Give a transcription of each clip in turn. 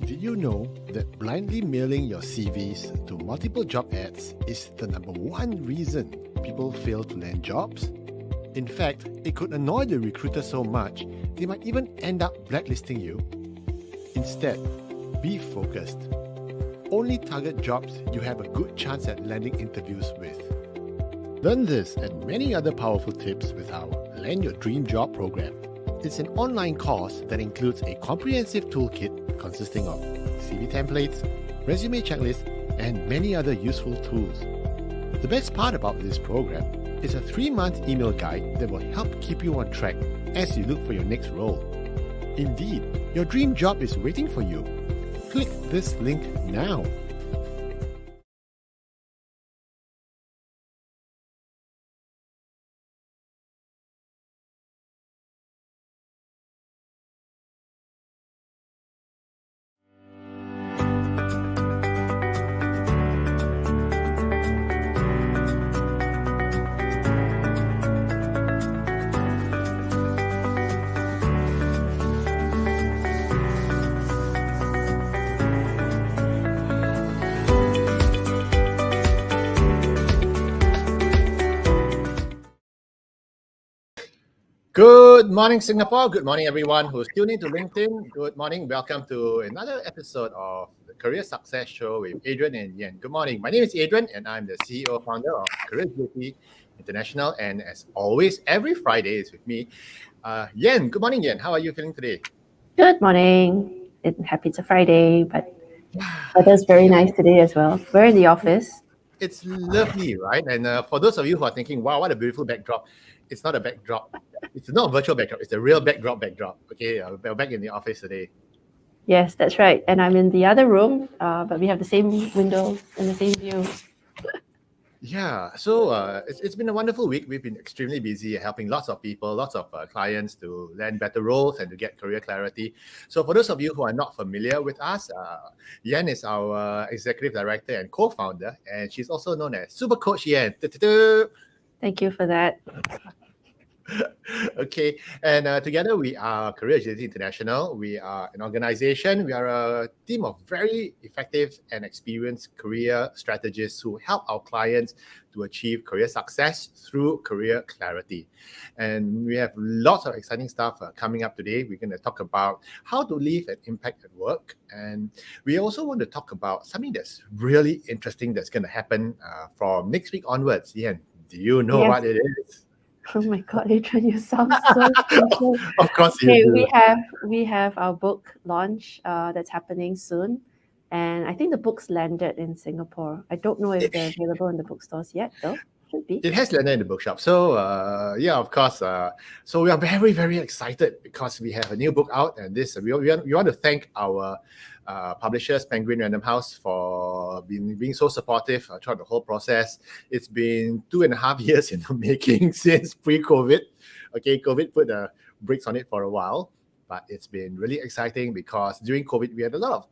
Did you know that blindly mailing your CVs to multiple job ads is the number one reason people fail to land jobs? In fact, it could annoy the recruiter so much, they might even end up blacklisting you. Instead, be focused. Only target jobs you have a good chance at landing interviews with. Learn this and many other powerful tips with our Land Your Dream Job program. It's an online course that includes a comprehensive toolkit consisting of CV templates, resume checklists, and many other useful tools. The best part about this program is a 3-month email guide that will help keep you on track as you look for your next role. Indeed, your dream job is waiting for you. Click this link now. Good morning, Singapore. Good morning, everyone who's tuning to LinkedIn. Good morning. Welcome to another episode of the Career Success Show with Adrian and Yen. Good morning. My name is Adrian, and I'm the CEO founder of Career Agility International. And as always, every Friday is with me, Yen. Good morning, Yen. How are you feeling today? Good morning. Happy it's a Friday, but weather's very nice today as well. We're in the office. It's lovely, right? And for those of you who are thinking, wow, what a beautiful backdrop. It's not a backdrop. It's not a virtual backdrop. It's a real backdrop. Okay, we're back in the office today. Yes, that's right. And I'm in the other room, but we have the same windows and the same view. Yeah, so it's been a wonderful week. We've been extremely busy helping lots of people, lots of clients to land better roles and to get career clarity. So for those of you who are not familiar with us, Yen is our executive director and co-founder, and she's also known as Super Coach Yen. Thank you for that. Okay, and together we are Career Agility International. We are an organization. We are a team of very effective and experienced career strategists who help our clients to achieve career success through career clarity. And we have lots of exciting stuff coming up today. We're going to talk about how to leave an impact at work. And we also want to talk about something that's really interesting that's going to happen from next week onwards. Yen, do you know what it is? Oh my God, Adrian, you sound so special. Of course you do. We have our book launch that's happening soon. And I think the book's landed in Singapore. I don't know if they're available in the bookstores yet, though. Should be. It has landed in the bookshop. So, yeah, of course. So we are very, very excited because we have a new book out. And this we want to thank our publishers, Penguin Random House, for being so supportive throughout the whole process. It's been 2.5 years in the making since pre-COVID. Okay, COVID put the brakes on it for a while, but it's been really exciting because during COVID, we had a lot of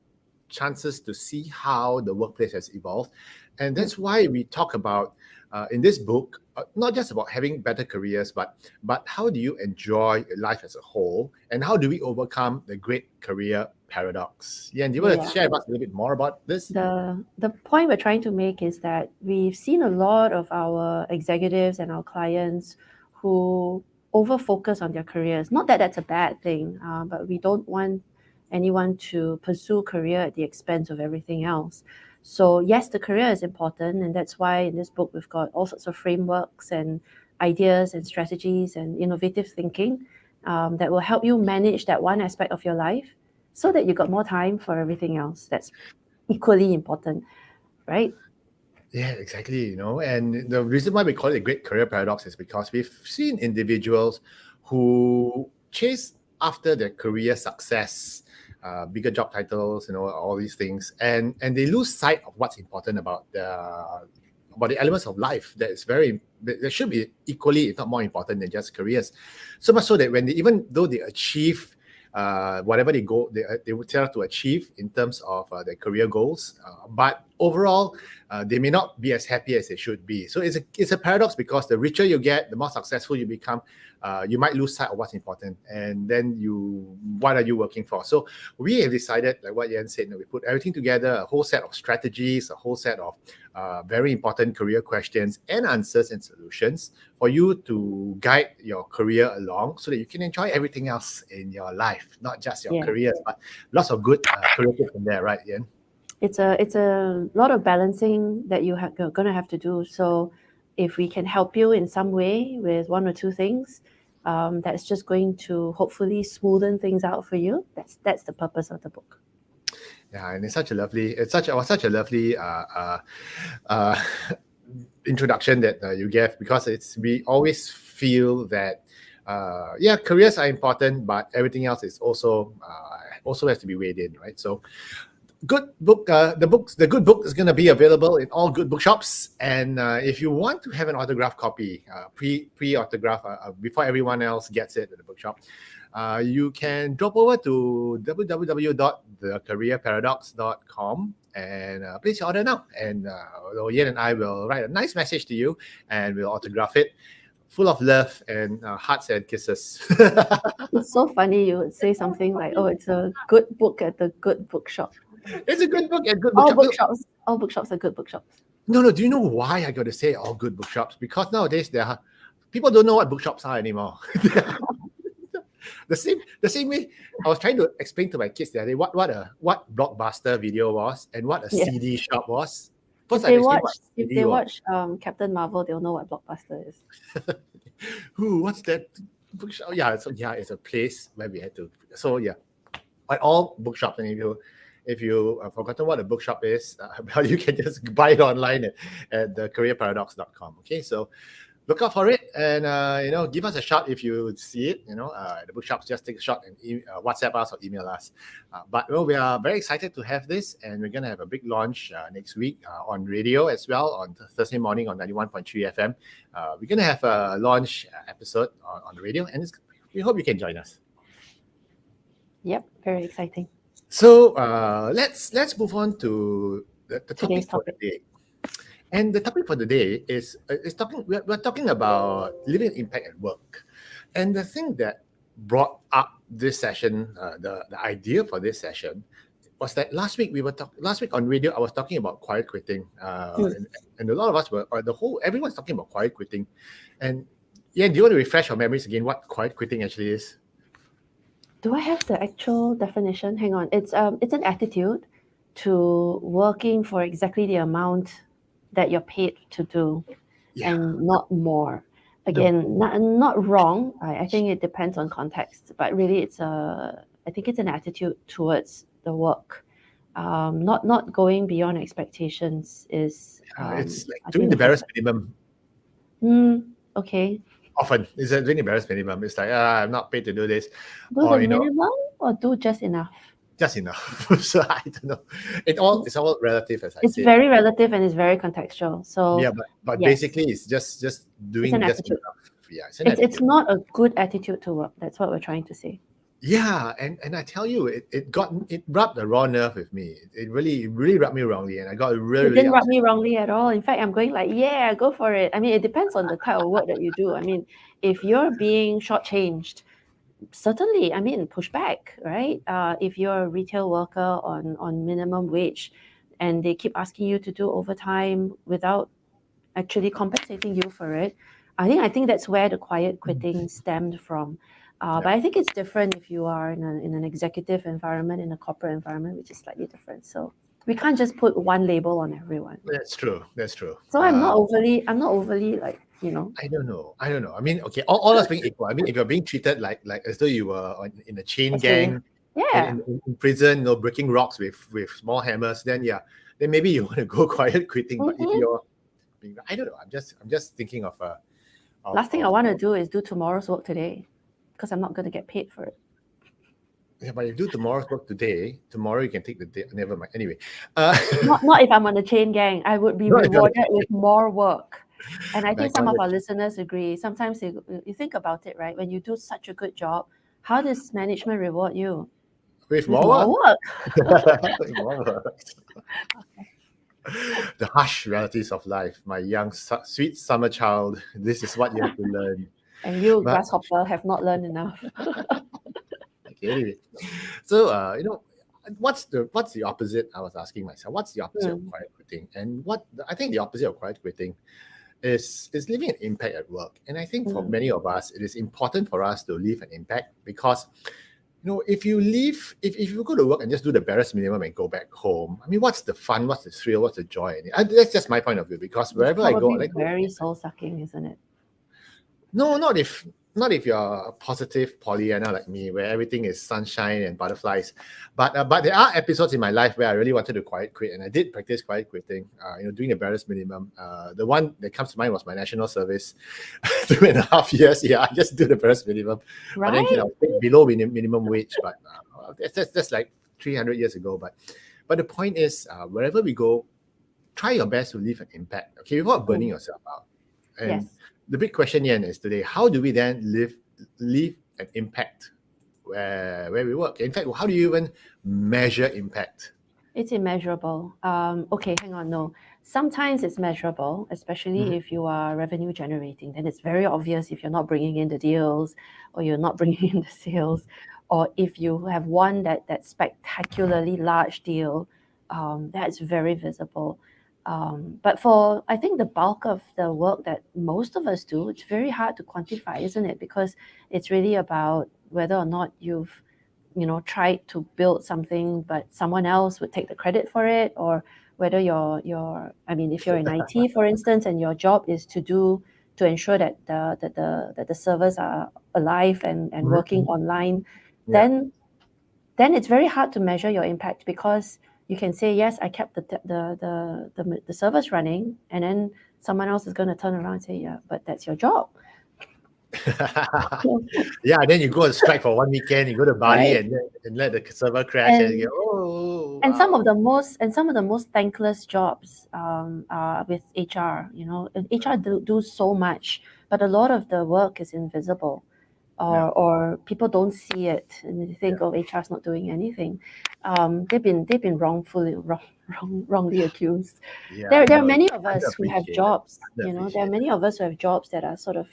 chances to see how the workplace has evolved. And that's why we talk about in this book, not just about having better careers, but how do you enjoy life as a whole, and how do we overcome the great career paradox? Yeah, and do you want to share with us a little bit more about this? The point we're trying to make is that we've seen a lot of our executives and our clients who over-focus on their careers. Not that that's a bad thing, but we don't want anyone to pursue career at the expense of everything else. So yes, the career is important, and that's why in this book we've got all sorts of frameworks and ideas and strategies and innovative thinking that will help you manage that one aspect of your life so that you got more time for everything else that's equally important, right? Yeah, exactly. And the reason why we call it a great career paradox is because we've seen individuals who chase after their career success, bigger job titles, all these things, and they lose sight of what's important about the elements of life that should be equally, if not more important than just careers. So much so that even though they achieve whatever they would try to achieve in terms of their career goals, but overall, they may not be as happy as they should be. So it's a paradox, because the richer you get, the more successful you become, you might lose sight of what's important, and then what are you working for? So we have decided, like what Yen said, we put everything together, a whole set of strategies, a whole set of very important career questions and answers and solutions for you to guide your career along, so that you can enjoy everything else in your life, not just your careers, but lots of good career tips in there, right, Yen? It's a lot of balancing that you're going to have to do. So if we can help you in some way with one or two things, that's just going to hopefully smoothen things out for you. That's the purpose of the book. Yeah, and it's such a lovely introduction that you gave, because we always feel that careers are important, but everything else is also has to be weighed in, right? So good book, the good book is going to be available in all good bookshops, and if you want to have an autographed copy, pre-autograph, before everyone else gets it at the bookshop, you can drop over to www.thecareerparadox.com and place your order now, and Yen and I will write a nice message to you, and we'll autograph it, full of love and hearts and kisses. It's so funny you would say something like, "Oh, it's a good book at the good bookshop." It's a good book at good bookshops. All bookshops are good bookshops. No. Do you know why I got to say all good bookshops? Because nowadays people don't know what bookshops are anymore. The same way I was trying to explain to my kids the other day what Blockbuster Video was and what a CD shop was. First, if they watch Captain Marvel, they'll know what Blockbuster is. What's that bookshop? Yeah, it's a place where we had to. So yeah, at all bookshops, and if you have forgotten what a bookshop is, you can just buy it online at thecareerparadox.com. Okay, so look out for it, and give us a shout if you see it. At the bookshops, just take a shot and WhatsApp us or email us. But we are very excited to have this, and we're gonna have a big launch next week on radio as well, on Thursday morning on 91.3 FM. We're gonna have a launch episode on the radio, and we hope you can join us. Yep, very exciting. So let's move on to the topic for the day. And the topic for the day we're talking about living impact at work. And the thing that brought up this session, the idea for this session, was that last week on radio I was talking about quiet quitting, and a lot of us everyone's talking about quiet quitting. And do you want to refresh your memories again what quiet quitting actually is? Do I have the actual definition? Hang on. It's an attitude to working for exactly the amount that you're paid to do, and not more. Again, not wrong. I think it depends on context, but really I think it's an attitude towards the work. Not going beyond expectations is. It's like doing the barest minimum. Okay. Often it's doing the barest minimum. It's like I'm not paid to do this. Do the minimum or do just enough? Just enough. So I don't know. It's all relative, as I said. It's very relative and it's very contextual. So but basically it's just doing just attitude. enough. Yeah, it's not a good attitude to work. That's what we're trying to say. Yeah, and I tell you, it rubbed a raw nerve with me. It really rubbed me wrongly, and I got really. It didn't rub me wrongly at all. In fact, I'm going like, yeah, go for it. I mean, it depends on the type of work that you do. I mean, if you're being shortchanged, certainly, I mean, push back, right? If you're a retail worker on minimum wage, and they keep asking you to do overtime without actually compensating you for it, I think that's where the quiet quitting stemmed from. But I think it's different if you are in an executive environment, in a corporate environment, which is slightly different. So we can't just put one label on everyone. That's true. So I'm not overly like, I don't know. I mean, okay, all us being equal. I mean, if you're being treated like as though you were in a chain gang, in prison, breaking rocks with small hammers, then maybe you want to go quiet quitting. But if you're, I don't know. I'm just thinking of last thing I want to do is do tomorrow's work today, because I'm not going to get paid for it. Yeah, but if you do tomorrow's work today, tomorrow you can take the day. Never mind. Anyway, not if I'm on a chain gang. I would be rewarded with more work. And I think some of our listeners agree. Sometimes you think about it, right? When you do such a good job, how does management reward you? With more work. With more work. More work. Okay. The harsh realities of life. My young, sweet summer child, this is what you have to learn. And you, But grasshopper, have not learned enough. okay, anyway. So, what's the opposite? I was asking myself, what's the opposite of Mm, quiet quitting? And what I think the opposite of quiet quitting is leaving an impact at work. And I think for mm. many of us, it is important for us to leave an impact because if you leave, if you go to work and just do the barest minimum and go back home, I mean, what's the fun? What's the thrill? What's the joy in it? That's just my point of view because It's wherever I go, I probably like to leave an very impact. soul-sucking, isn't it? No, not if you're a positive Pollyanna like me, where everything is sunshine and butterflies. But there are episodes in my life where I really wanted to quiet quit, and I did practice quiet quitting. Doing the barest minimum. The one that comes to mind was my national service, 2.5 years. Yeah, I just do the barest minimum, but then Right? I was paid below minimum wage. But that's like 300 years ago. But the point is, wherever we go, try your best to leave an impact. Okay, without burning Mm, yourself out. And yes. the big question, Yen, is today: how do we then leave an impact where we work? In fact, how do you even measure impact? It's immeasurable. Okay, hang on. No, sometimes it's measurable, especially Mhm. if you are revenue generating. Then it's very obvious if you're not bringing in the deals, or you're not bringing in the sales, or if you have one that spectacularly large deal, that's very visible. But for I think the bulk of the work that most of us do, it's very hard to quantify, isn't it? Because it's really about whether or not you've tried to build something but someone else would take the credit for it, or whether I mean, if you're in IT, for instance, and your job is to ensure that the servers are alive and Mhm. working online, Yeah. then it's very hard to measure your impact, because you can say, yes, I kept the servers running, and then someone else is going to turn around and say, yeah, but that's your job. Yeah, and then you go on strike for one weekend, you go to Bali Right. and let the server crash and you and go, oh and some of wow. the most thankless jobs are with HR. And HR do so much, but a lot of the work is invisible, Yeah, or people don't see it, and they think, yeah, oh, HR is not doing anything. They've been wrongly accused. yeah, There are many of us who have underappreciated, jobs. There are underappreciated. many of us who have jobs that are sort of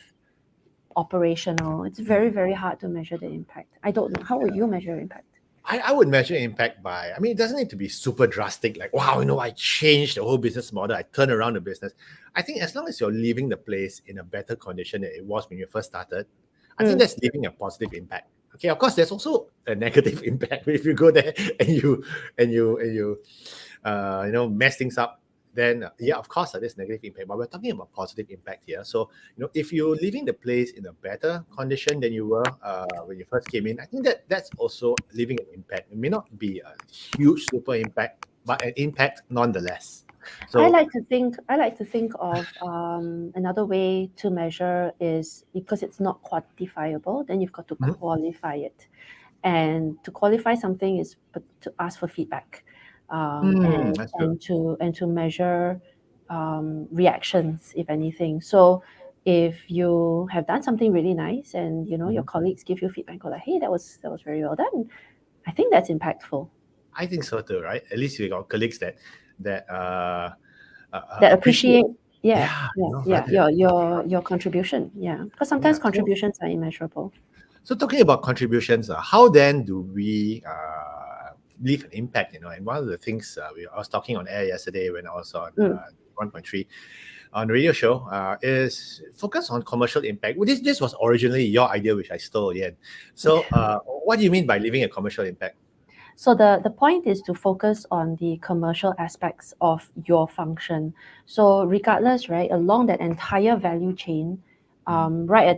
operational. It's very, very hard to measure the impact. I don't know. How would you measure impact? I would measure impact by, I mean, it doesn't need to be super drastic, like, wow, I changed the whole business model, I turned around the business. I think as long as you're leaving the place in a better condition than it was when you first started, I think Mm, that's leaving a positive impact. Okay, of course, there's also a negative impact if you go there and you mess things up. Then yeah, of course, there's negative impact, but we're talking about positive impact here. So if you're leaving the place in a better condition than you were when you first came in, I think that's also leaving an impact. It may not be a huge super impact, but an impact nonetheless. So I like to think of another way to measure is, because it's not quantifiable, then you've got to mhm, qualify it. And to qualify something is to ask for feedback, that's true. and to measure reactions, if anything. So if you have done something really nice, and your Mhm. colleagues give you feedback, go like, hey, that was very well done, I think that's impactful. I think so too, right? At least we got colleagues that That appreciate. appreciate, yeah, Yeah, yeah, yeah, rather. your contribution, yeah, because sometimes Yeah. So contributions are immeasurable. So talking about contributions, how then do we leave an impact? And one of the things I was talking on air yesterday when I was on Mm, 1.3 on the radio show is focus on commercial impact. Well, this was originally your idea, which I stole again. So what do you mean by leaving a commercial impact? so the point is to focus on the commercial aspects of your function. So regardless, right, along that entire value chain, Mhm. right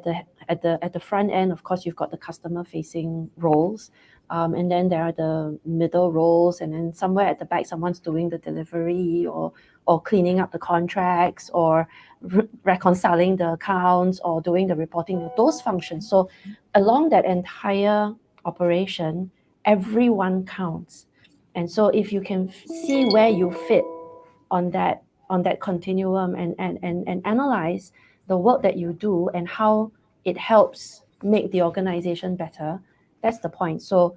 at the front end, of course, you've got the customer facing roles, and then there are the middle roles, and then somewhere at the back, someone's doing the delivery, or cleaning up the contracts, or reconciling the accounts, or doing the reporting, those functions. So along that entire operation, everyone counts. And so if you can see where you fit on that continuum, and analyze the work that you do and how it helps make the organization better, that's the point. So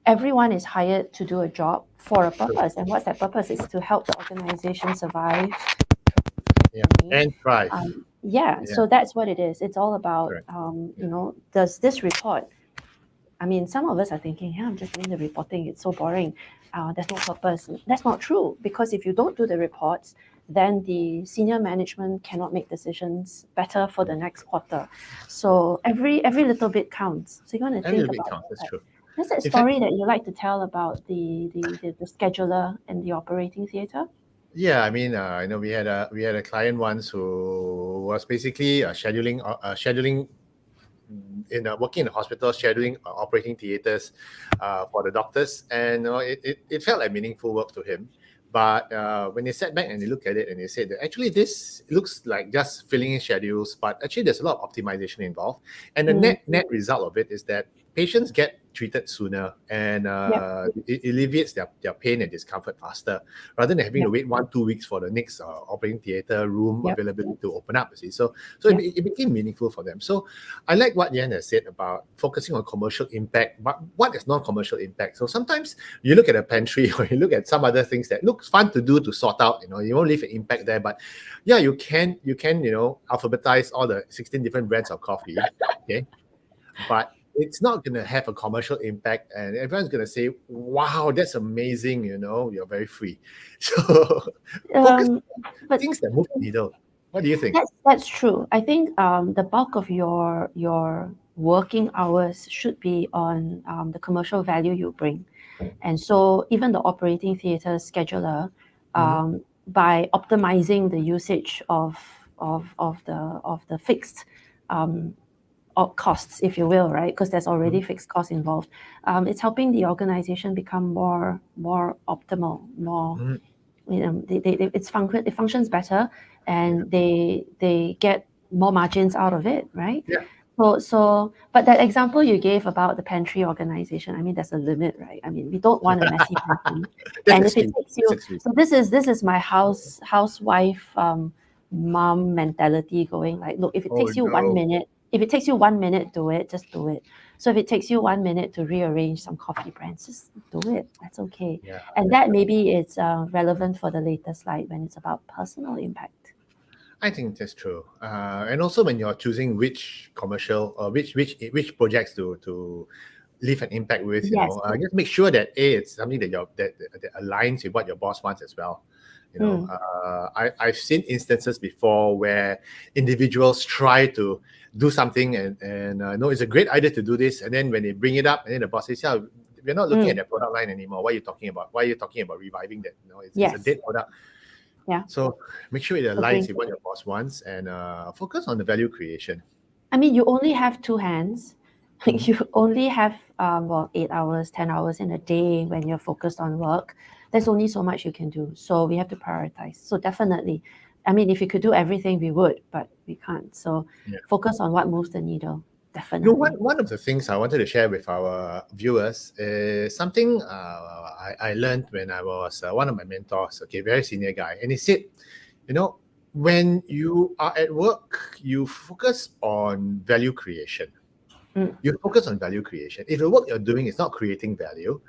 everyone is hired to do a job for a True. purpose, and what's that purpose? Is to help the organization survive. Yeah. And thrive. Yeah, Yeah. so that's what it is. It's all about, Correct. does this report, I mean, some of us are thinking, yeah, I'm just doing the reporting. It's so boring. There's no purpose. That's not true, because if you don't do the reports, then the senior management cannot make decisions better for the next quarter. So every little bit counts. So you want to Every think little bit about counts. That's that. true. There's that In fact, story that you like to tell about the scheduler and the operating theatre. yeah, I mean, we had a client once who was basically scheduling working in a hospital, scheduling operating theaters for the doctors, and it felt like meaningful work to him. But when they sat back and they looked at it and they said that actually this looks like just filling in schedules, but actually there's a lot of optimization involved, and the net result of it is that patients get treated sooner, and Yep. it alleviates their pain and discomfort faster, rather than having to wait 1-2 weeks for the next operating theater room Yep. availability to open up. You see, so Yep. it became meaningful for them. So I like what Yen has said about focusing on commercial impact, but what is non-commercial impact? So sometimes you look at a pantry or you look at some other things that looks fun to do to sort out. You won't leave an impact there, but yeah, you can alphabetize all the 16 different brands of coffee, okay? But it's not going to have a commercial impact, and everyone's going to say, "Wow, that's amazing!" You're very free. So focus on But things that move the needle. What do you think? that's true. I think the bulk of your working hours should be on the commercial value you bring, and so even the operating theatre scheduler, by optimizing the usage of the fixed costs, if you will, right? Because there's already fixed costs involved. It's helping the organization become more optimal, more. It functions better, and they get more margins out of it, right? Yeah. But that example you gave about the pantry organization, I mean, there's a limit, right? I mean, we don't want a messy pantry. And if it takes you, so this is my housewife mom mentality going like, look, if it takes you 1 minute, if it takes you 1 minute, do it, just do it. So if it takes you 1 minute to rearrange some coffee brands, just do it. That's okay. Yeah, and that maybe is relevant for the later slide when it's about personal impact. I think that's true. And also when you're choosing which commercial or which projects to leave an impact with, Yes. just make sure that it's something that that aligns with what your boss wants as well. I've seen instances before where individuals try to do something and no, it's a great idea to do this, and then when they bring it up, and then the boss says, "Yeah, we're not looking at their product line anymore. What are you talking about? Why are you talking about reviving that? It's a dead product." Yeah. So make sure it aligns with what your boss wants, and focus on the value creation. I mean, you only have two hands. You only have 8 hours, 10 hours in a day when you're focused on work. There's only so much you can do. So we have to prioritize. So definitely, I mean, if we could do everything, we would, but we can't. So focus on what moves the needle. Definitely. One of the things I wanted to share with our viewers is something I learned when I was one of my mentors, very senior guy. And he said, when you are at work, you focus on value creation. You focus on value creation. If the work you're doing is not creating value,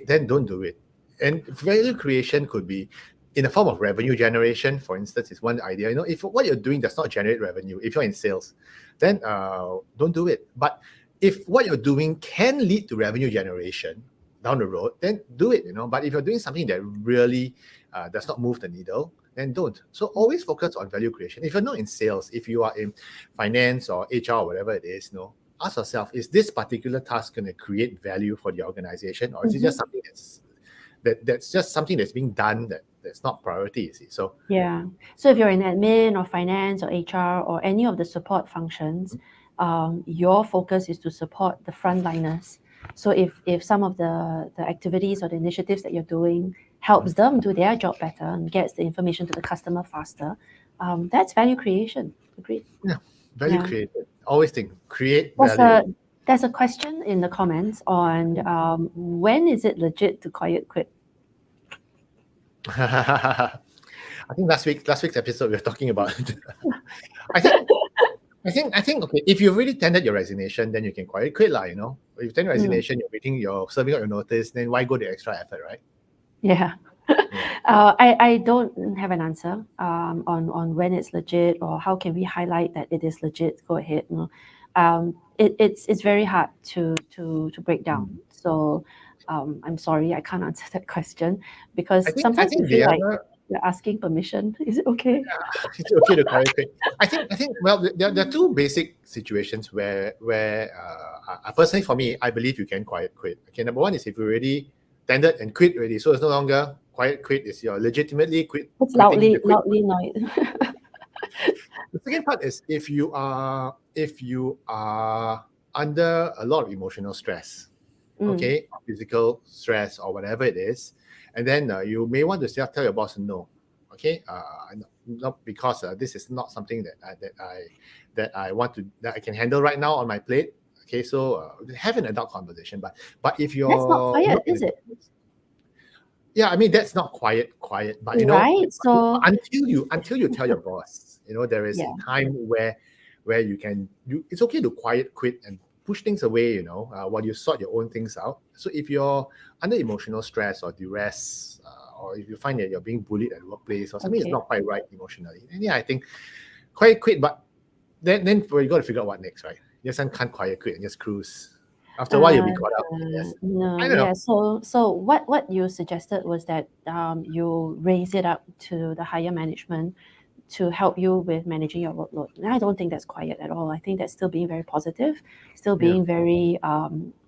then don't do it. And value creation could be in the form of revenue generation, for instance, is one idea. If what you're doing does not generate revenue, if you're in sales, then don't do it. But if what you're doing can lead to revenue generation down the road, then do it. But if you're doing something that really does not move the needle, then don't. So always focus on value creation. If you're not in sales, if you are in finance or HR or whatever it is, ask yourself: is this particular task going to create value for the organization, or is it just something that's just something that's being done that's not priority, you see? So so if you're in admin or finance or HR or any of the support functions, your focus is to support the frontliners. So if some of the activities or the initiatives that you're doing helps them do their job better and gets the information to the customer faster, that's value creation. Agreed. Value created. Always think, create value. There's a question in the comments on when is it legit to call it quit? I think last week's episode we were talking about. I think I think okay, if you've already tendered your resignation, then you can quiet quit, If you've tendered resignation, you're waiting, you're serving out your notice, then why go the extra effort, right? Yeah. Yeah. I don't have an answer on when it's legit or how can we highlight that it is legit. Go ahead. It's very hard to break down. So I'm sorry, I can't answer that question because I sometimes we think feel the like other you're asking permission. Is it okay? it's okay to quiet quit. I think well, there are two basic situations where personally for me, I believe you can quiet quit. Okay, number one is if you already tendered and quit already, so it's no longer quiet quit. It's you're legitimately It's quitting the quit. loudly noise. The second part is if you are under a lot of emotional stress, okay, physical stress or whatever it is, and then you may want to tell your boss no, okay, not because this is not something that I want to that I can handle right now on my plate. Okay, so have an adult conversation. But if you're That's not quiet, is it? yeah, I mean that's not quiet, but right. So until you tell your boss, there is a time where it's okay to quiet quit and push things away, while you sort your own things out. So if you're under emotional stress or duress, or if you find that you're being bullied at the workplace or something is not quite right emotionally, then yeah, I think quiet quit. But then you got to figure out what next, right? You just can't quiet quit and just cruise. After a while, you'll be caught up. Yes. I don't know. So what you suggested was that you raise it up to the higher management to help you with managing your workload. And I don't think that's quiet at all. I think that's still being very positive, still being very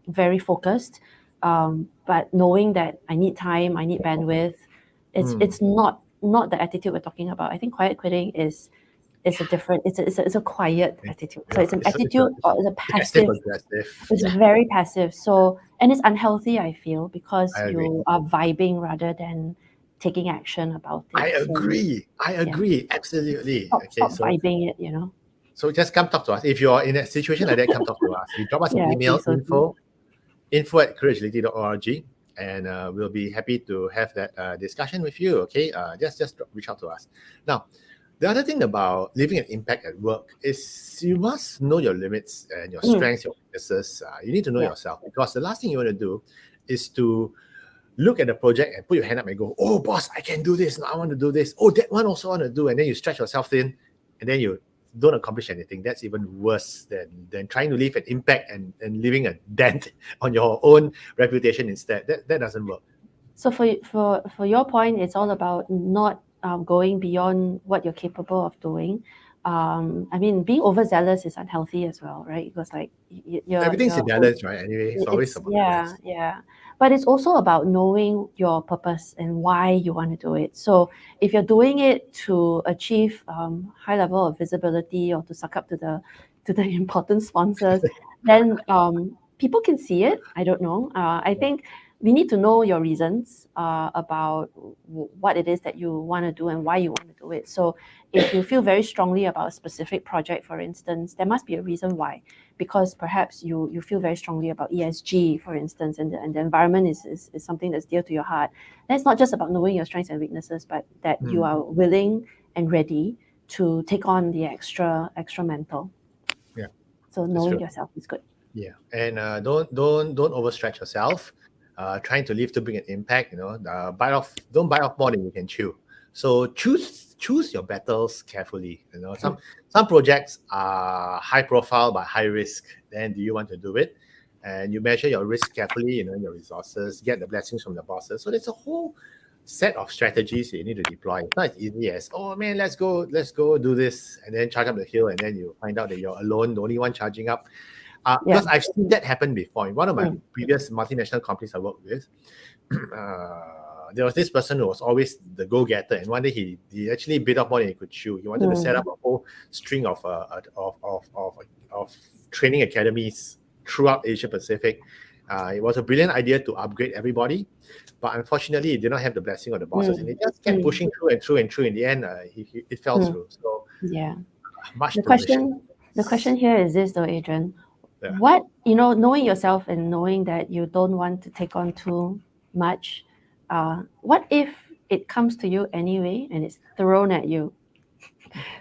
very focused, but knowing that I need time, I need bandwidth. It's not the attitude we're talking about. I think quiet quitting is a different. It's a quiet attitude. So it's an attitude or it's a passive. It's very passive. So and it's unhealthy. I feel because you are vibing rather than taking action about it. I agree. Absolutely. Stop vibing it. So just come talk to us. If you're in a situation like that, come talk to us. You drop us an email, info@courageability.org, and we'll be happy to have that discussion with you. Okay, just reach out to us. Now, the other thing about leaving an impact at work is you must know your limits and your strengths, your weaknesses. You need to know yourself, because the last thing you want to do is to look at the project and put your hand up and go, oh, boss, I can do this. No, I want to do this. Oh, that one also want to do. And then you stretch yourself thin and then you don't accomplish anything. That's even worse than trying to leave an impact and leaving a dent on your own reputation instead. That doesn't work. So for your point, it's all about not going beyond what you're capable of doing. I mean, being overzealous is unhealthy as well, right? Because like everything's in balance, right? Anyway, it's always about balance. But it's also about knowing your purpose and why you want to do it. So if you're doing it to achieve high level of visibility or to suck up to the important sponsors, then people can see it. I don't know. I think we need to know your reasons about what it is that you want to do and why you want to do it. So if you feel very strongly about a specific project, for instance, there must be a reason why. Because perhaps you feel very strongly about ESG, for instance, and the environment is something that's dear to your heart. That's not just about knowing your strengths and weaknesses, but that you are willing and ready to take on the extra mental. Yeah. So knowing yourself is good. Yeah, and don't overstretch yourself. Trying to leave too big an impact, don't bite off more than you can chew. So choose your battles carefully. Some projects are high profile but high risk. Then do you want to do it? And you measure your risk carefully. Your resources, get the blessings from the bosses. So there's a whole set of strategies you need to deploy. It's not as easy as, oh man, let's go do this, and then charge up the hill, and then you find out that you're alone, the only one charging up. Because I've seen that happen before. In one of my previous multinational companies I worked with, there was this person who was always the go-getter, and one day he actually bit off more than he could chew. He wanted to set up a whole string of training academies throughout Asia Pacific. It was a brilliant idea to upgrade everybody, but unfortunately, it did not have the blessing of the bosses, and it just kept pushing through and through and through. In the end, it fell through. So the question here is this, though, Adrian. Yeah. What, knowing yourself and knowing that you don't want to take on too much, what if it comes to you anyway and it's thrown at you?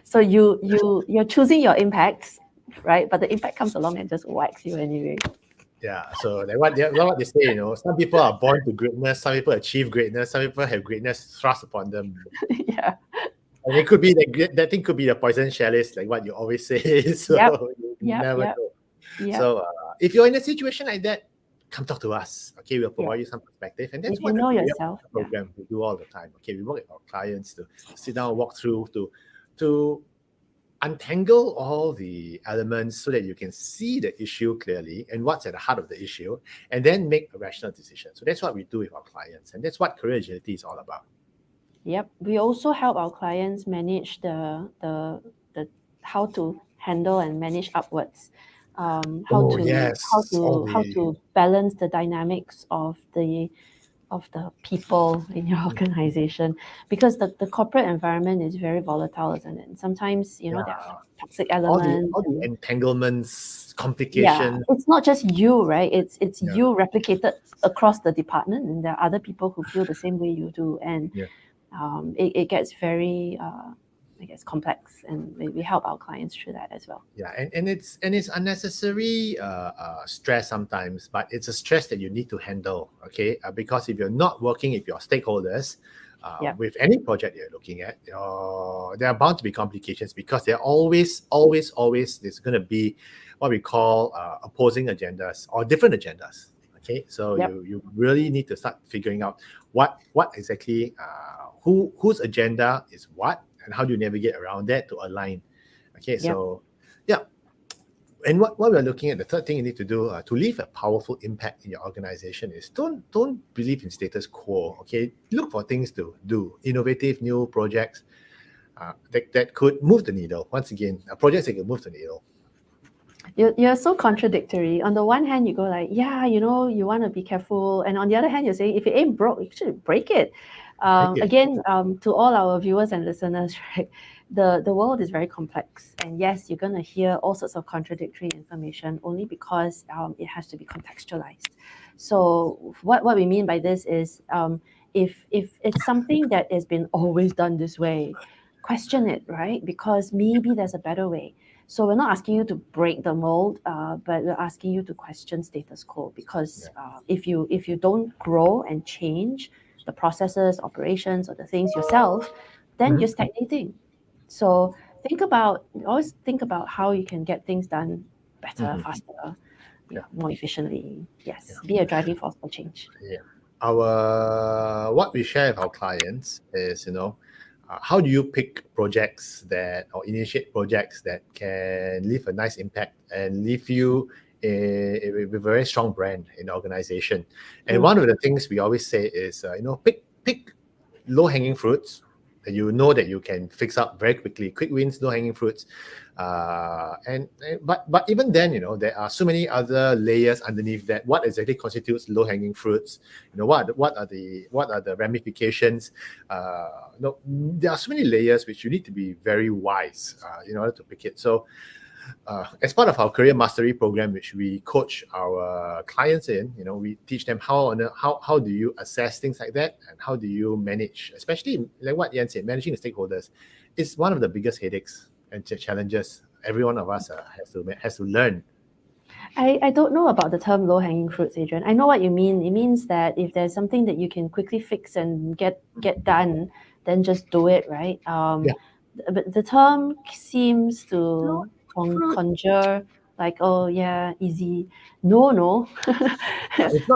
So you're choosing your impacts, right? But the impact comes along and just whacks you anyway. Yeah, so like what they say, some people are born to greatness, some people achieve greatness, some people have greatness thrust upon them. Yeah. And it could be that thing could be the poison chalice, like what you always say. So Yep. you Yep. never Yep. know. Yep. So if you're in a situation like that, come talk to us. Okay, we'll provide you some perspective, and that's If what you know the yourself, program we do all the time. Okay, we work with our clients to sit down, walk through, to untangle all the elements so that you can see the issue clearly and what's at the heart of the issue, and then make a rational decision. So that's what we do with our clients, and that's what career agility is all about. Yep. We also help our clients manage the how to handle and manage upwards. How to balance the dynamics of the people in your organization, because the corporate environment is very volatile, isn't it? And sometimes there are toxic elements, all the entanglements, complications. Yeah, it's not just you, right? It's you replicated across the department, and there are other people who feel the same way you do, and it gets very I guess complex, and we help our clients through that as well. Yeah, and it's unnecessary stress sometimes, but it's a stress that you need to handle, okay? Because if you're not working with your stakeholders with any project you're looking at, there are bound to be complications, because there are always there's going to be what we call opposing agendas or different agendas. Okay, so you really need to start figuring out what exactly whose agenda is what, and how do you navigate around that to align. Okay, so and what we're looking at, the third thing you need to do to leave a powerful impact in your organization is don't believe in status quo. Okay, look for things to do, innovative new projects that could move the needle. Once again, projects that can move the needle. You're so contradictory. On the one hand, you go like, you want to be careful, and on the other hand, you're saying if it ain't broke, you should break it. Again, to all our viewers and listeners, right? The world is very complex, and yes, you're going to hear all sorts of contradictory information only because it has to be contextualized. So what we mean by this is if it's something that has been always done this way, question it, right? Because maybe there's a better way. So we're not asking you to break the mold, but we're asking you to question status quo, because if you don't grow and change the processes, operations, or the things yourself, then you're stagnating. So always think about how you can get things done better, faster, more efficiently. Be a driving force for change. What we share with our clients is, how do you pick projects or initiate projects that can leave a nice impact and leave you with a very strong brand in the organization. And one of the things we always say is, pick low-hanging fruits that that you can fix up very quickly. Quick wins, low-hanging fruits. But even then, there are so many other layers underneath that. What exactly constitutes low-hanging fruits? What are the ramifications? There are so many layers which you need to be very wise in order to pick it. So as part of our career mastery program, which we coach our clients in, we teach them how do you assess things like that, and how do you manage, especially like what Yen said, managing the stakeholders is one of the biggest headaches and challenges every one of us has to learn. I don't know about the term low-hanging fruits, Adrian. I know what you mean. It means that if there's something that you can quickly fix and get done, then just do it, right? But the term seems to conjure like, oh yeah, easy. No.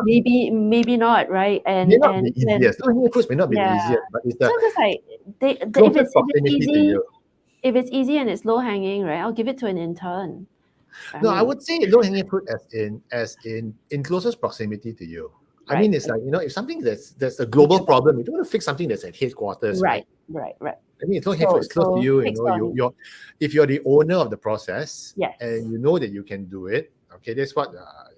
maybe not, right? And may not be easiest. Low-hanging fruits may not be the easiest, but it's if it's easy and it's low-hanging, right? I'll give it to an intern. I would say low-hanging fruit as in closest proximity to you. Right. I mean, it's like, if something that's a global problem, you don't want to fix something that's at headquarters. Right. I mean, it's close to you. If you're the owner of the process, and you know that you can do it. Okay, that's what.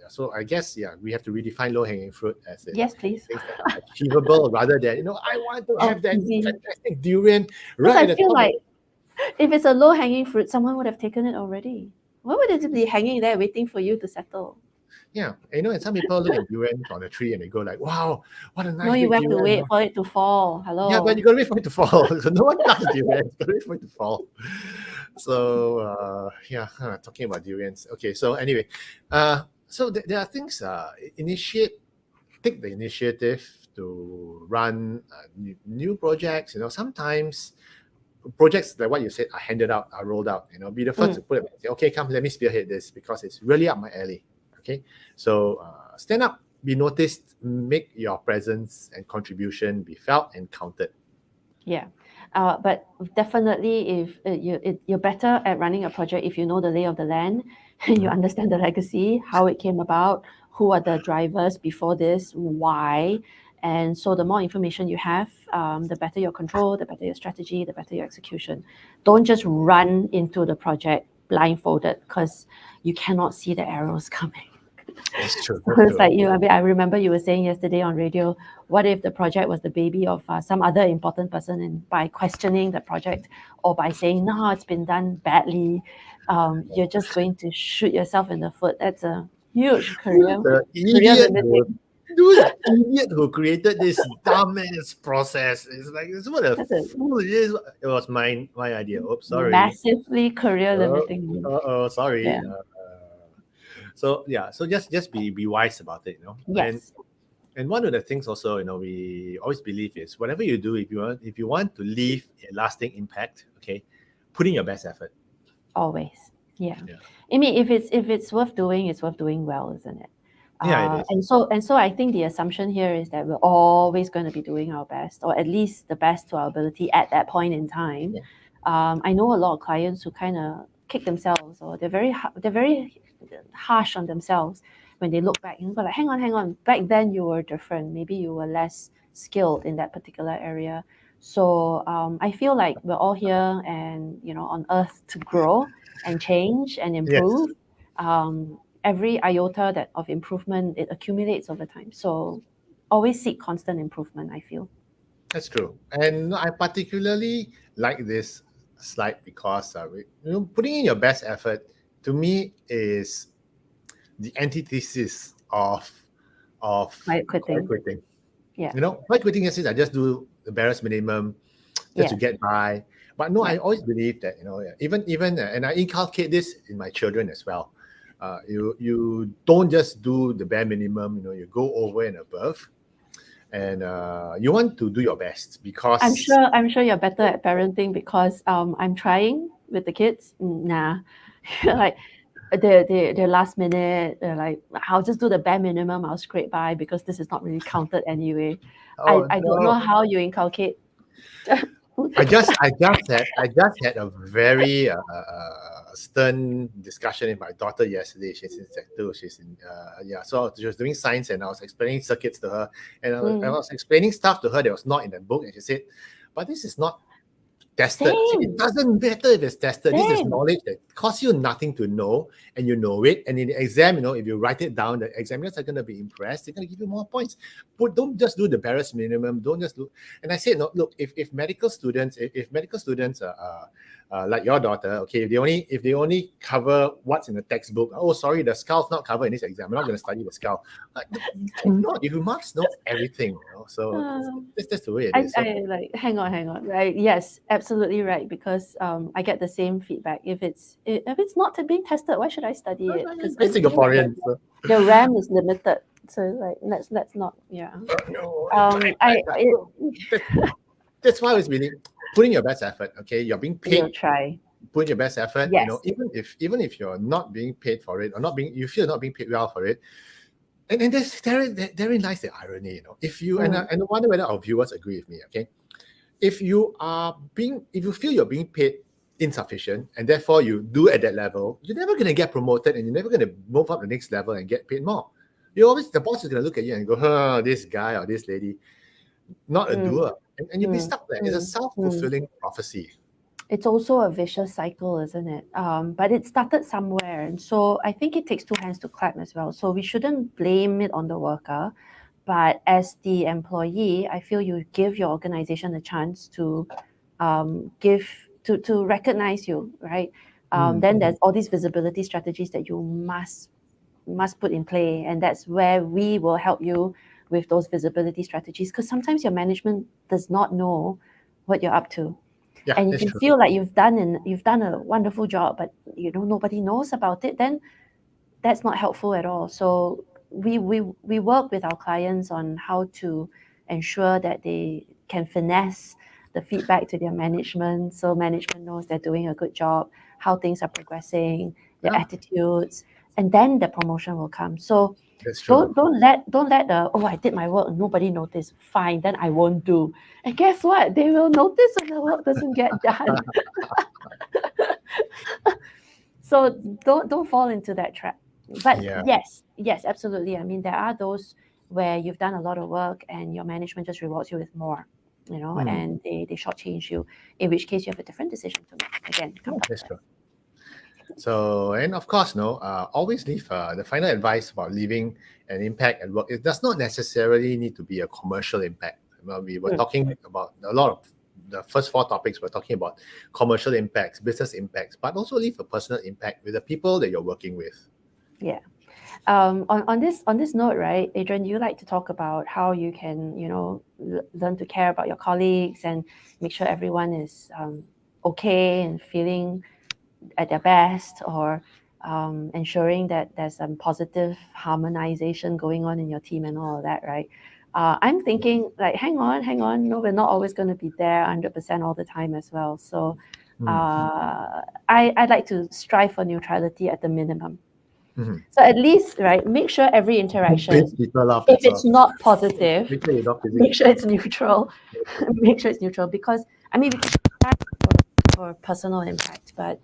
So I guess we have to redefine low-hanging fruit as things that are achievable rather than I want to have that fantastic durian right. I feel like if it's a low-hanging fruit, someone would have taken it already. Why would it be hanging there waiting for you to settle? Yeah, and some people look at durians on the tree and they go like, "Wow, what a nice No, you big have to durian!" wait for it to fall. Yeah, but Hello. you gotta wait for it to fall. So no one cuts durians. You gotta wait for it to fall. So talking about durians. Okay, so anyway, so there are things. Take the initiative to run new projects. Sometimes projects like what you said are handed out, are rolled out. Be the first to put it and say, okay, come, let me spearhead this because it's really up my alley. Okay, so stand up, be noticed, make your presence and contribution be felt and counted. Yeah, but definitely, if you're better at running a project if you know the lay of the land, you understand the legacy, how it came about, who are the drivers before this, why, and so the more information you have, the better your control, the better your strategy, the better your execution. Don't just run into the project blindfolded because you cannot see the arrows coming. That's true. It's like I remember you were saying yesterday on radio, what if the project was the baby of some other important person, and by questioning the project or by saying, no, it's been done badly, you're just going to shoot yourself in the foot. That's a huge career limiting. The idiot who created this dumbass process. It's like, what a fool it is. It was my idea. Oops, sorry. Massively career limiting move. Sorry. Yeah. So just be wise about it, Yes. And one of the things also, we always believe is whatever you do, if you want to leave a lasting impact, okay, put in your best effort. Always. Yeah. I mean, if it's worth doing, it's worth doing well, isn't it? Yeah, it is. And so I think the assumption here is that we're always going to be doing our best, or at least the best to our ability at that point in time. Yeah. I know a lot of clients who kind of kick themselves, or they're very harsh on themselves when they look back and go like, hang on, back then you were different. Maybe you were less skilled in that particular area. So I feel like we're all here and on earth to grow and change and improve. Every iota of improvement, it accumulates over time. So always seek constant improvement, I feel. That's true. And I particularly like this slide because putting in your best effort, to me, is the antithesis of Quiet quitting. Yeah. Quiet quitting is I just do the barest minimum just to get by. But no, I always believe that, even and I inculcate this in my children as well. You don't just do the bare minimum, you go over and above. And you want to do your best because I'm sure you're better at parenting because I'm trying with the kids. Nah, like the last minute, they're like, I'll just do the bare minimum. I'll scrape by because this is not really counted anyway. I don't know how you inculcate. I just had a very stern discussion with my daughter yesterday. She's in Sec 2. She's in so she was doing science, and I was explaining circuits to her, and I was explaining stuff to her that was not in the book, and she said, "But this is not tested." It doesn't matter if it's tested. This is knowledge that costs you nothing to know, and you know it. And in the exam, if you write it down, the examiners are going to be impressed. They're going to give you more points. But don't just do the barest minimum. Don't just do. And I said, no, look, if medical students, like your daughter, okay, if they only cover what's in the textbook, oh, sorry, the skull's not covered in this exam. I'm not going to study the skull. Like, you must know everything. So that's the way it is. I hang on. Right? Yes, absolutely right. Because I get the same feedback. If it's not being tested, why should I study it? Because it's Singaporean. The RAM is limited. So let's not. Yeah. That's why I was really putting your best effort. Okay, you're being paid. You'll try. Put your best effort. Yes. Even if you're not being paid for it, or you feel not being paid well for it, and therein lies the irony. If you and I wonder whether our viewers agree with me. Okay, if you feel you're being paid insufficient, and therefore you do at that level, you're never going to get promoted, and you're never going to move up the next level and get paid more. The boss is going to look at you and go, this guy or this lady, not a doer. And you'll be stuck there. It's a self-fulfilling prophecy. It's also a vicious cycle, isn't it? But it started somewhere. And so I think it takes two hands to clap as well. So we shouldn't blame it on the worker. But as the employee, I feel you give your organization a chance to recognize you, right? Then there's all these visibility strategies that you must must put in play, and that's where we will help you with those visibility strategies, because sometimes your management does not know what you're up to. Yeah, And if that's you true. feel like you've done a wonderful job, but nobody knows about it, then that's not helpful at all. So we work with our clients on how to ensure that they can finesse the feedback to their management, so management knows they're doing a good job, how things are progressing, their Yeah. attitudes, and then the promotion will come. So That's true. don't let the I did my work, nobody noticed, fine, then I won't do. And guess what? They will notice when the work doesn't get done. So don't fall into that trap. But Yeah. yes, absolutely. I mean, there are those where you've done a lot of work and your management just rewards you with more, and they shortchange you, in which case you have a different decision to make. Again, come back That's to true. So, and of course, always leave the final advice about leaving an impact at work. It does not necessarily need to be a commercial impact. We were talking about a lot of the first 4 topics. We're talking about commercial impacts, business impacts, but also leave a personal impact with the people that you're working with. Yeah. On this note, right, Adrian, you like to talk about how you can, learn to care about your colleagues and make sure everyone is okay and feeling at their best, or ensuring that there's some positive harmonization going on in your team and all of that, right? I'm thinking, like, hang on, no, we're not always going to be there 100% all the time as well. So I'd like to strive for neutrality at the minimum. So at least, right, make sure every interaction, if it's not positive, make sure it's neutral. Make sure it's neutral, because we can strive for personal impact, but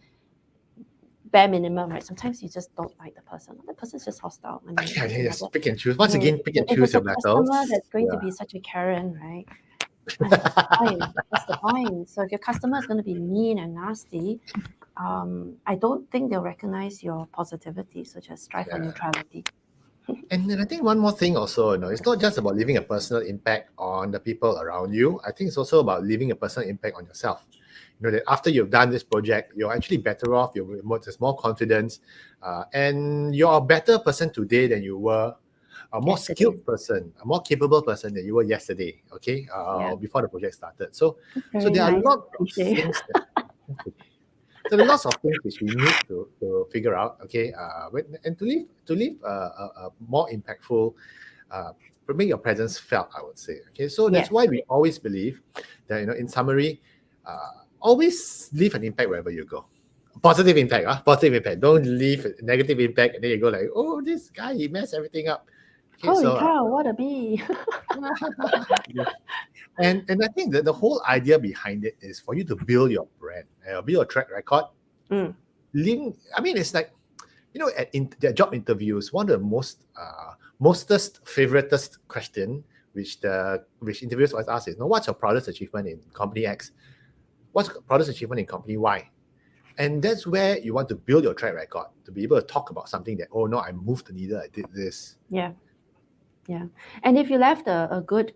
bare minimum, right? Sometimes you just don't like the person. The person's just hostile. Yes, pick and choose. Once again, pick and if choose it's a your battles. customer that's going to be such a Karen, right? What's the point? So if your customer is going to be mean and nasty, I don't think they'll recognize your positivity. So just strive for neutrality. And then I think one more thing also, it's not just about leaving a personal impact on the people around you. I think it's also about leaving a personal impact on yourself. That after you've done this project, you're actually better off, there's more confidence, and you're a better person today than you were, a more skilled person, a more capable person than you were yesterday, okay, before the project started. So there are a lot of things there are lots of things which we need to figure out, okay, and to live a more impactful, make your presence felt, I would say. Okay, so that's why we always believe that, in summary, always leave an impact wherever you go. Positive impact, positive impact. Don't leave a negative impact and then you go like, oh, this guy, he messed everything up. Okay, holy cow, what a bee. And I think that the whole idea behind it is for you to build your brand, build your track record. It's like, at their job interviews, one of the mostest favoritist question which interviewers always ask is, what's your proudest achievement in company X? What's your proudest achievement in company Y? And that's where you want to build your track record, to be able to talk about something that, oh no, I moved the needle, I did this. Yeah. And if you left a good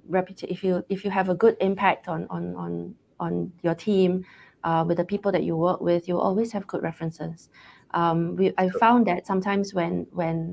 reputation, if you have a good impact on your team, with the people that you work with, you always have good references. I found that sometimes when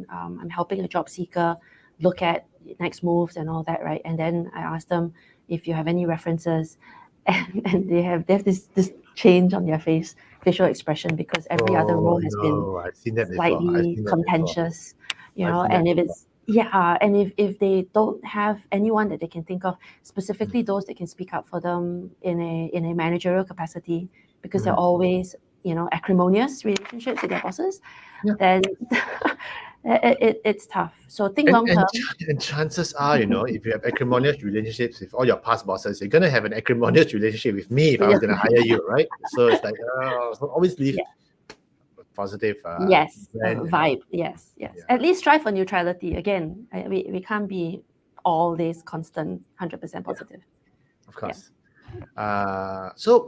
I'm helping a job seeker look at next moves and all that, right? And then I ask them if you have any references, and they have this change on their facial expression, because every other role has been slightly contentious, and if it's and if they don't have anyone that they can think of, specifically those that can speak up for them in a managerial capacity, because they're always acrimonious relationships with their bosses, then it's tough. So think long term. And chances are, if you have acrimonious relationships with all your past bosses, you're gonna have an acrimonious relationship with me if I was gonna hire you, right? So it's like, so always leave positive vibe. Yes. At least strive for neutrality. Again, we can't be all this constant 100% positive. Of course. So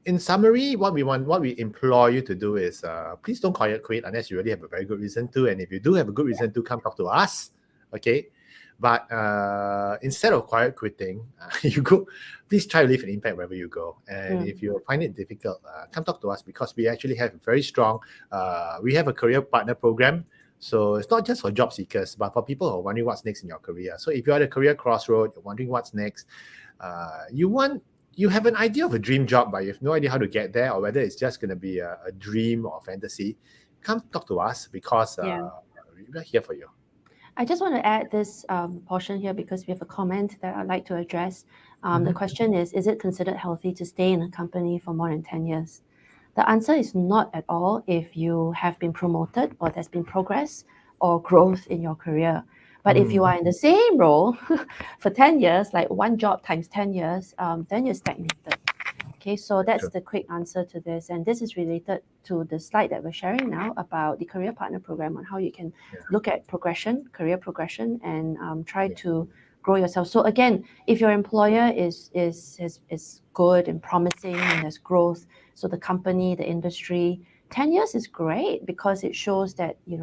in summary, what we implore you to do is, please don't quit unless you really have a very good reason to. And if you do have a good reason to, come talk to us, okay? But instead of quiet quitting, please try to leave an impact wherever you go. And if you find it difficult, come talk to us, because we actually have very strong, we have a career partner program. So it's not just for job seekers, but for people who are wondering what's next in your career. So if you're at a career crossroad, you're wondering what's next, you have an idea of a dream job, but you have no idea how to get there, or whether it's just going to be a dream or fantasy, come talk to us, because we're here for you. I just want to add this portion here, because we have a comment that I'd like to address. The question is it considered healthy to stay in a company for more than 10 years? The answer is not at all if you have been promoted, or there's been progress or growth in your career. But if you are in the same role for 10 years, like one job times 10 years, then you're stagnated. Okay, so that's the quick answer to this. And this is related to the slide that we're sharing now about the career partner program, on how you can look at progression, career progression, and try to grow yourself. So again, if your employer is good and promising and there's growth, so the company, the industry, 10 years is great, because it shows that you're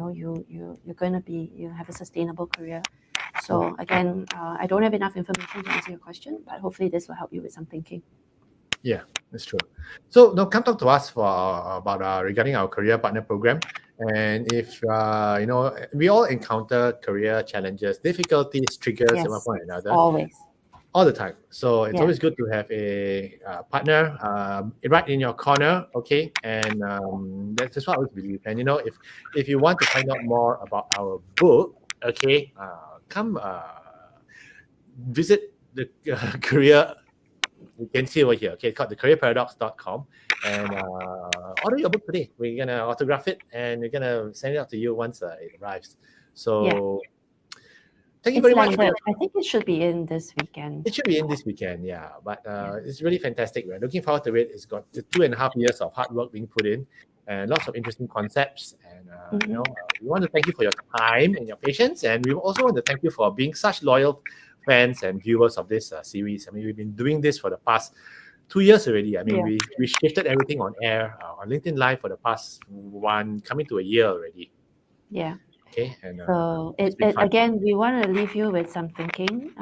going to have a sustainable career. So again, I don't have enough information to answer your question, but hopefully this will help you with some thinking. Yeah, that's true. So now come talk to us about regarding our career partner program. And if we all encounter career challenges, difficulties, triggers at one point or another. All the time. So it's always good to have a partner right in your corner, okay? And that's just what I always believe. And if you want to find out more about our book, okay, come visit the career. You can see over here. Okay, it's called thecareerparadox.com, and order your book today. We're gonna autograph it, and we're gonna send it out to you once it arrives. So. Thank you very much. I think it should be in this weekend. It should be in this weekend, yeah. But it's really fantastic. We're looking forward to it. It's got 2.5 years of hard work being put in, and lots of interesting concepts. And we want to thank you for your time and your patience. And we also want to thank you for being such loyal fans and viewers of this series. I mean, we've been doing this for the past 2 years already. I mean, we shifted everything on air on LinkedIn Live for the past coming to a year already. Yeah. Okay, and so again, we want to leave you with some thinking.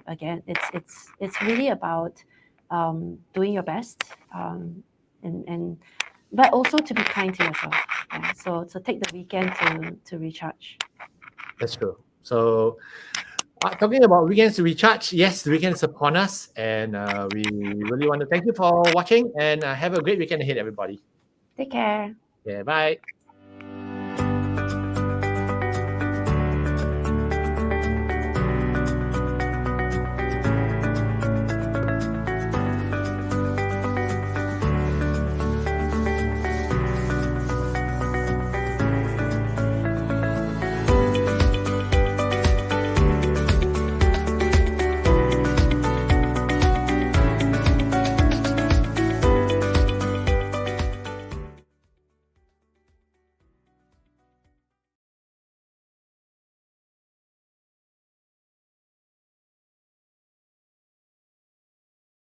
Again, it's really about doing your best, but also to be kind to yourself. Yeah. So take the weekend to recharge. That's true. So talking about weekends to recharge, yes, the weekend is upon us, and we really want to thank you for watching, and have a great weekend ahead, everybody. Take care. Yeah, bye.